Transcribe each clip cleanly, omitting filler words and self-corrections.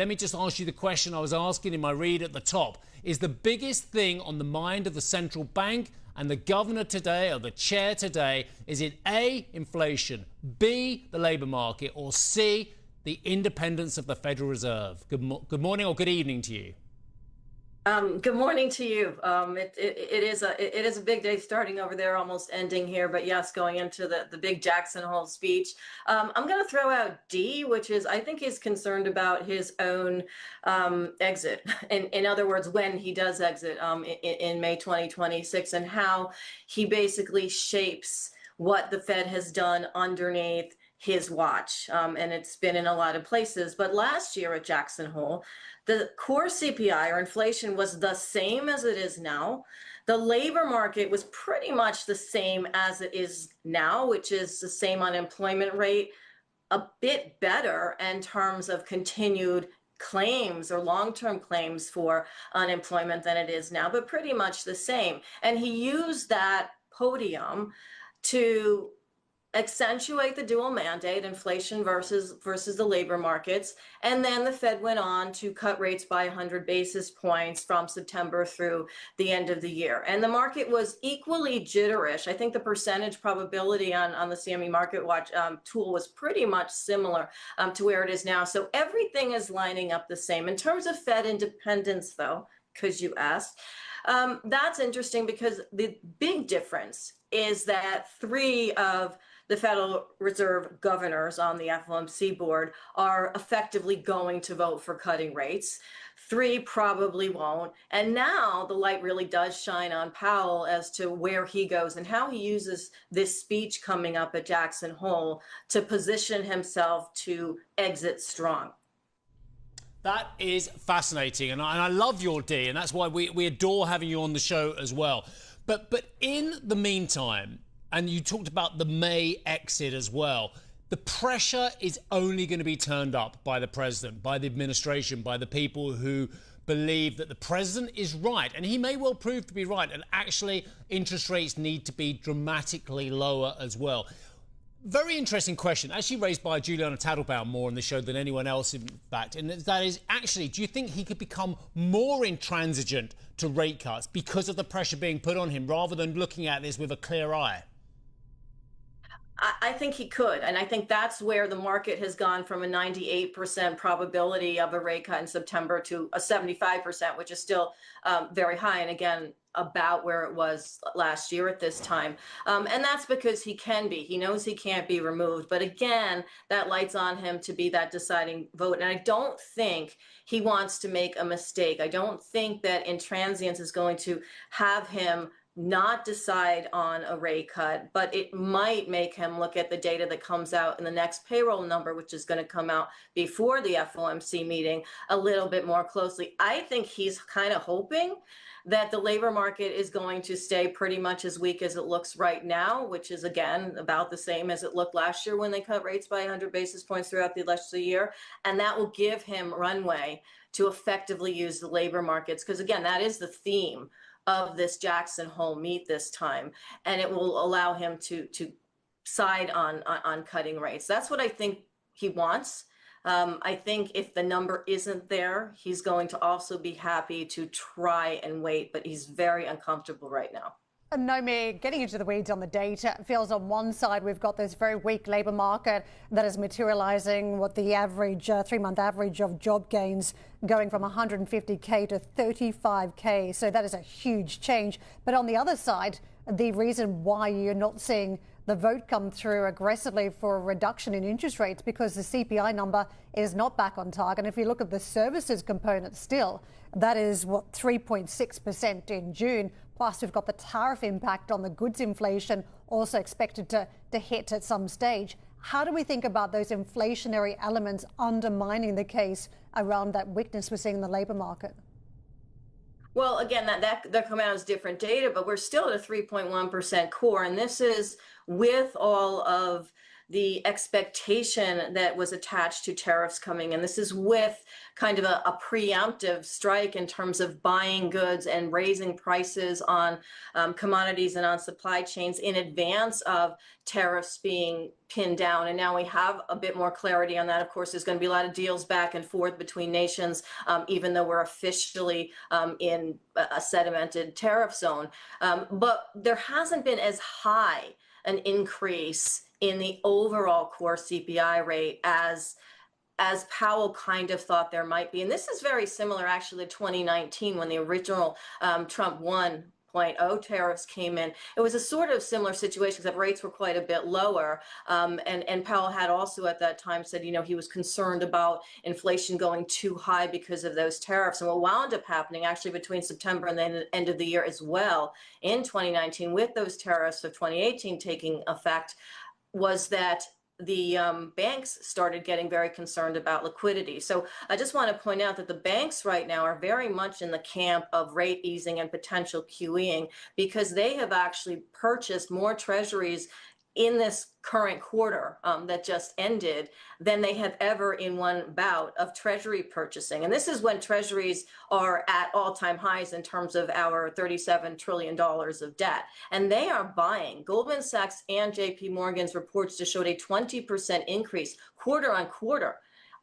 Let me just ask you the question I was asking in my read at the top. Is the biggest thing on the mind of the central bank and the governor today, or the chair today, is it A, inflation, B, the labour market, or C, the independence of the Federal Reserve? Good morning or good evening to you. Good morning to you. It is a big day starting over there, almost ending here. But yes, going into the big Jackson Hole speech. I'm going to throw out D, which is I think he's concerned about his own exit. In other words, when he does exit in May 2026, and how he basically shapes what the Fed has done underneath his watch. And it's been in a lot of places. But last year at Jackson Hole, the core CPI, or inflation, was the same as it is now. The labor market was pretty much the same as it is now, which is the same unemployment rate, a bit better in terms of continued claims or long-term claims for unemployment than it is now, but pretty much the same. And he used that podium to accentuate the dual mandate, inflation versus the labor markets. And then the Fed went on to cut rates by 100 basis points from September through the end of the year. And the market was equally jitterish. I think the percentage probability on the CME Market Watch tool was pretty much similar to where it is now. So everything is lining up the same. In terms of Fed independence, though, because you asked, that's interesting because the big difference is that 3 of the Federal Reserve governors on the FOMC board are effectively going to vote for cutting rates. 3 probably won't. And now the light really does shine on Powell as to where he goes and how he uses this speech coming up at Jackson Hole to position himself to exit strong. That is fascinating, and I love your D, and that's why we adore having you on the show as well. But in the meantime, and you talked about the May exit as well, the pressure is only going to be turned up by the president, by the administration, by the people who believe that the president is right, and he may well prove to be right, and actually interest rates need to be dramatically lower as well. Very interesting question, actually raised by Juliana Tattlebaum more on the show than anyone else, in fact. And that is, actually, do you think he could become more intransigent to rate cuts because of the pressure being put on him, rather than looking at this with a clear eye? I think he could. And I think that's where the market has gone from a 98% probability of a rate cut in September to a 75%, which is still very high. And again, about where it was last year at this time. And that's because he can be. He knows he can't be removed. But again, that lights on him to be that deciding vote. And I don't think he wants to make a mistake. I don't think that intransience is going to have him not decide on a rate cut, but it might make him look at the data that comes out in the next payroll number, which is going to come out before the FOMC meeting, a little bit more closely. I think he's kind of hoping that the labor market is going to stay pretty much as weak as it looks right now, which is, again, about the same as it looked last year when they cut rates by 100 basis points throughout the rest of the year. And that will give him runway to effectively use the labor markets, because, again, that is the theme of this Jackson Hole meet this time, and it will allow him to side on cutting rates. That's what I think he wants. I think if the number isn't there, he's going to also be happy to try and wait, but he's very uncomfortable right now. Nomi, getting into the weeds on the data, it feels on one side we've got this very weak labour market that is materialising what the average, 3-month average of job gains going from 150k to 35k. So that is a huge change. But on the other side, the reason why you're not seeing the vote come through aggressively for a reduction in interest rates, because the CPI number is not back on target. And if you look at the services component still, that is, 3.6% in June. Plus, we've got the tariff impact on the goods inflation also expected to hit at some stage. How do we think about those inflationary elements undermining the case around that weakness we're seeing in the labour market? Well, again, that come out as different data, but we're still at a 3.1% core. And this is with all of the expectation that was attached to tariffs coming in. This is with kind of a preemptive strike in terms of buying goods and raising prices on commodities and on supply chains in advance of tariffs being pinned down. And now we have a bit more clarity on that. Of course, there's going to be a lot of deals back and forth between nations, even though we're officially in a sedimented tariff zone. But there hasn't been as high an increase in the overall core CPI rate as Powell kind of thought there might be. And this is very similar actually to 2019 when the original Trump 1.0 tariffs came in. It was a sort of similar situation, except rates were quite a bit lower. And Powell had also at that time said, he was concerned about inflation going too high because of those tariffs. And what wound up happening actually between September and the end of the year as well in 2019 with those tariffs of 2018 taking effect was that the banks started getting very concerned about liquidity. So I just want to point out that the banks right now are very much in the camp of rate easing and potential QEing because they have actually purchased more treasuries in this current quarter that just ended than they have ever in one bout of treasury purchasing. And this is when treasuries are at all-time highs in terms of our $37 trillion of debt. And they are buying. Goldman Sachs and JP Morgan's reports just showed a 20% increase quarter on quarter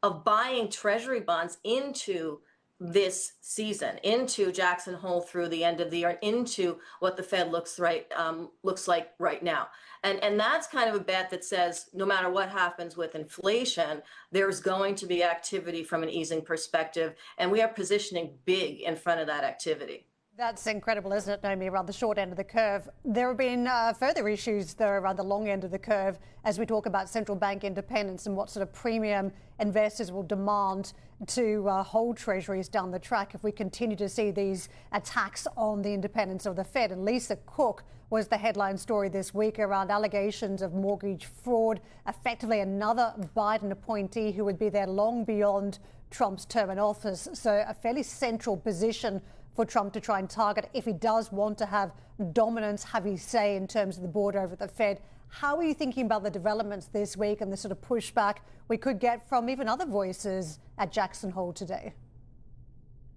of buying treasury bonds into this season, into Jackson Hole through the end of the year, into what the Fed looks like right now. And that's kind of a bet that says no matter what happens with inflation, there's going to be activity from an easing perspective, and we are positioning big in front of that activity. That's incredible, isn't it, Nomi, around the short end of the curve? There have been further issues, though, around the long end of the curve as we talk about central bank independence and what sort of premium investors will demand to hold treasuries down the track if we continue to see these attacks on the independence of the Fed. And Lisa Cook was the headline story this week around allegations of mortgage fraud, effectively another Biden appointee who would be there long beyond Trump's term in office. So a fairly central position for Trump to try and target if he does want to have dominance, have his say in terms of the board over the Fed. How are you thinking about the developments this week and the sort of pushback we could get from even other voices at Jackson Hole today?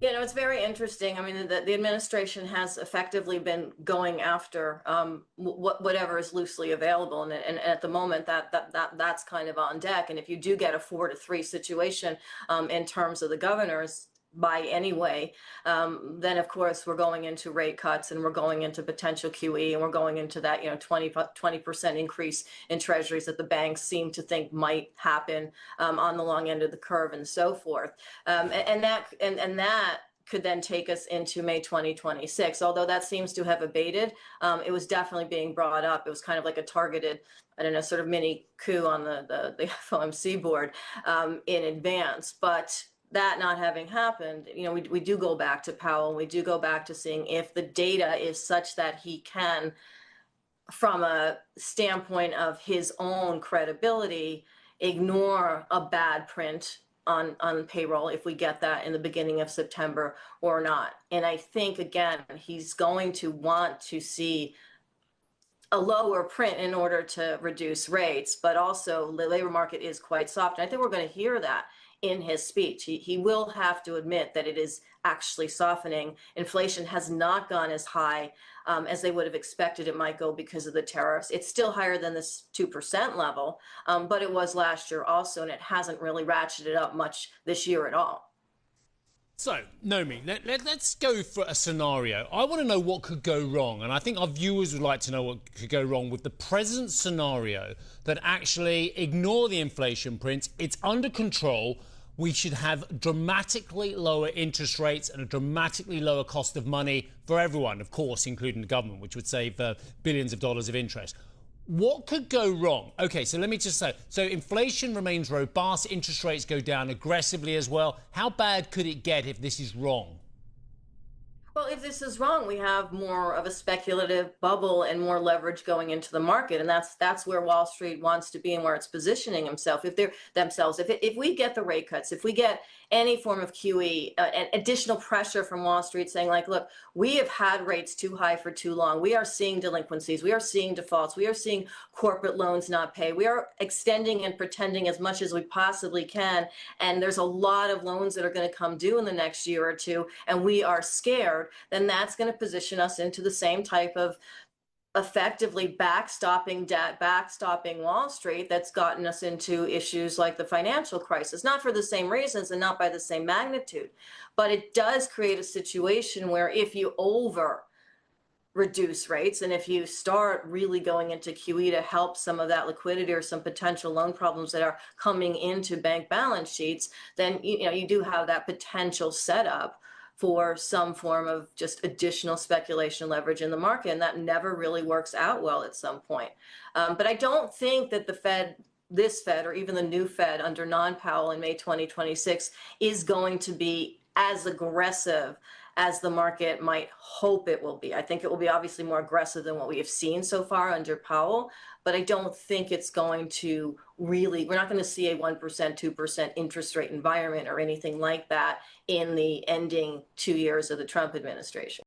It's very interesting. I mean, the administration has effectively been going after whatever is loosely available, and at the moment that's kind of on deck. And if you do get a 4-3 situation in terms of the governors by anyway, then of course we're going into rate cuts and we're going into potential QE and we're going into that 20% increase in treasuries that the banks seem to think might happen on the long end of the curve and so forth, and that could then take us into May 2026. Although that seems to have abated, it was definitely being brought up. It was kind of like a targeted, sort of mini coup on the FOMC board in advance, but that not having happened, we do go back to Powell. We do go back to seeing if the data is such that he can, from a standpoint of his own credibility, ignore a bad print on payroll if we get that in the beginning of September or not. And I think, again, he's going to want to see a lower print in order to reduce rates, but also the labor market is quite soft. And I think we're going to hear that in his speech. He will have to admit that it is actually softening. Inflation has not gone as high as they would have expected it might go because of the tariffs. It's still higher than this 2% level, but it was last year also, and it hasn't really ratcheted up much this year at all. So, Nomi, let's go for a scenario. I want to know what could go wrong, and I think our viewers would like to know what could go wrong with the present scenario that actually ignore the inflation print. It's under control. We should have dramatically lower interest rates and a dramatically lower cost of money for everyone, of course, including the government, which would save billions of dollars of interest. What could go wrong? Okay, so let me just say, so inflation remains robust, interest rates go down aggressively as well. How bad could it get if this is wrong? Well, if this is wrong, we have more of a speculative bubble and more leverage going into the market, and that's where Wall Street wants to be and where it's positioning himself. If they're themselves, if we get the rate cuts, if we get any form of QE, and additional pressure from Wall Street saying like, look, we have had rates too high for too long. We are seeing delinquencies. We are seeing defaults. We are seeing corporate loans not pay. We are extending and pretending as much as we possibly can, and there's a lot of loans that are going to come due in the next year or two, and we are scared. Then that's going to position us into the same type of effectively backstopping debt, backstopping Wall Street that's gotten us into issues like the financial crisis, not for the same reasons and not by the same magnitude, but it does create a situation where if you over reduce rates and if you start really going into QE to help some of that liquidity or some potential loan problems that are coming into bank balance sheets, then you do have that potential setup for some form of just additional speculation leverage in the market, and that never really works out well at some point. But I don't think that the Fed, this Fed, or even the new Fed under non-Powell in May 2026 is going to be as aggressive as the market might hope it will be. I think it will be obviously more aggressive than what we have seen so far under Powell, but I don't think it's going to really, we're not going to see a 1%, 2% interest rate environment or anything like that in the ending 2 years of the Trump administration.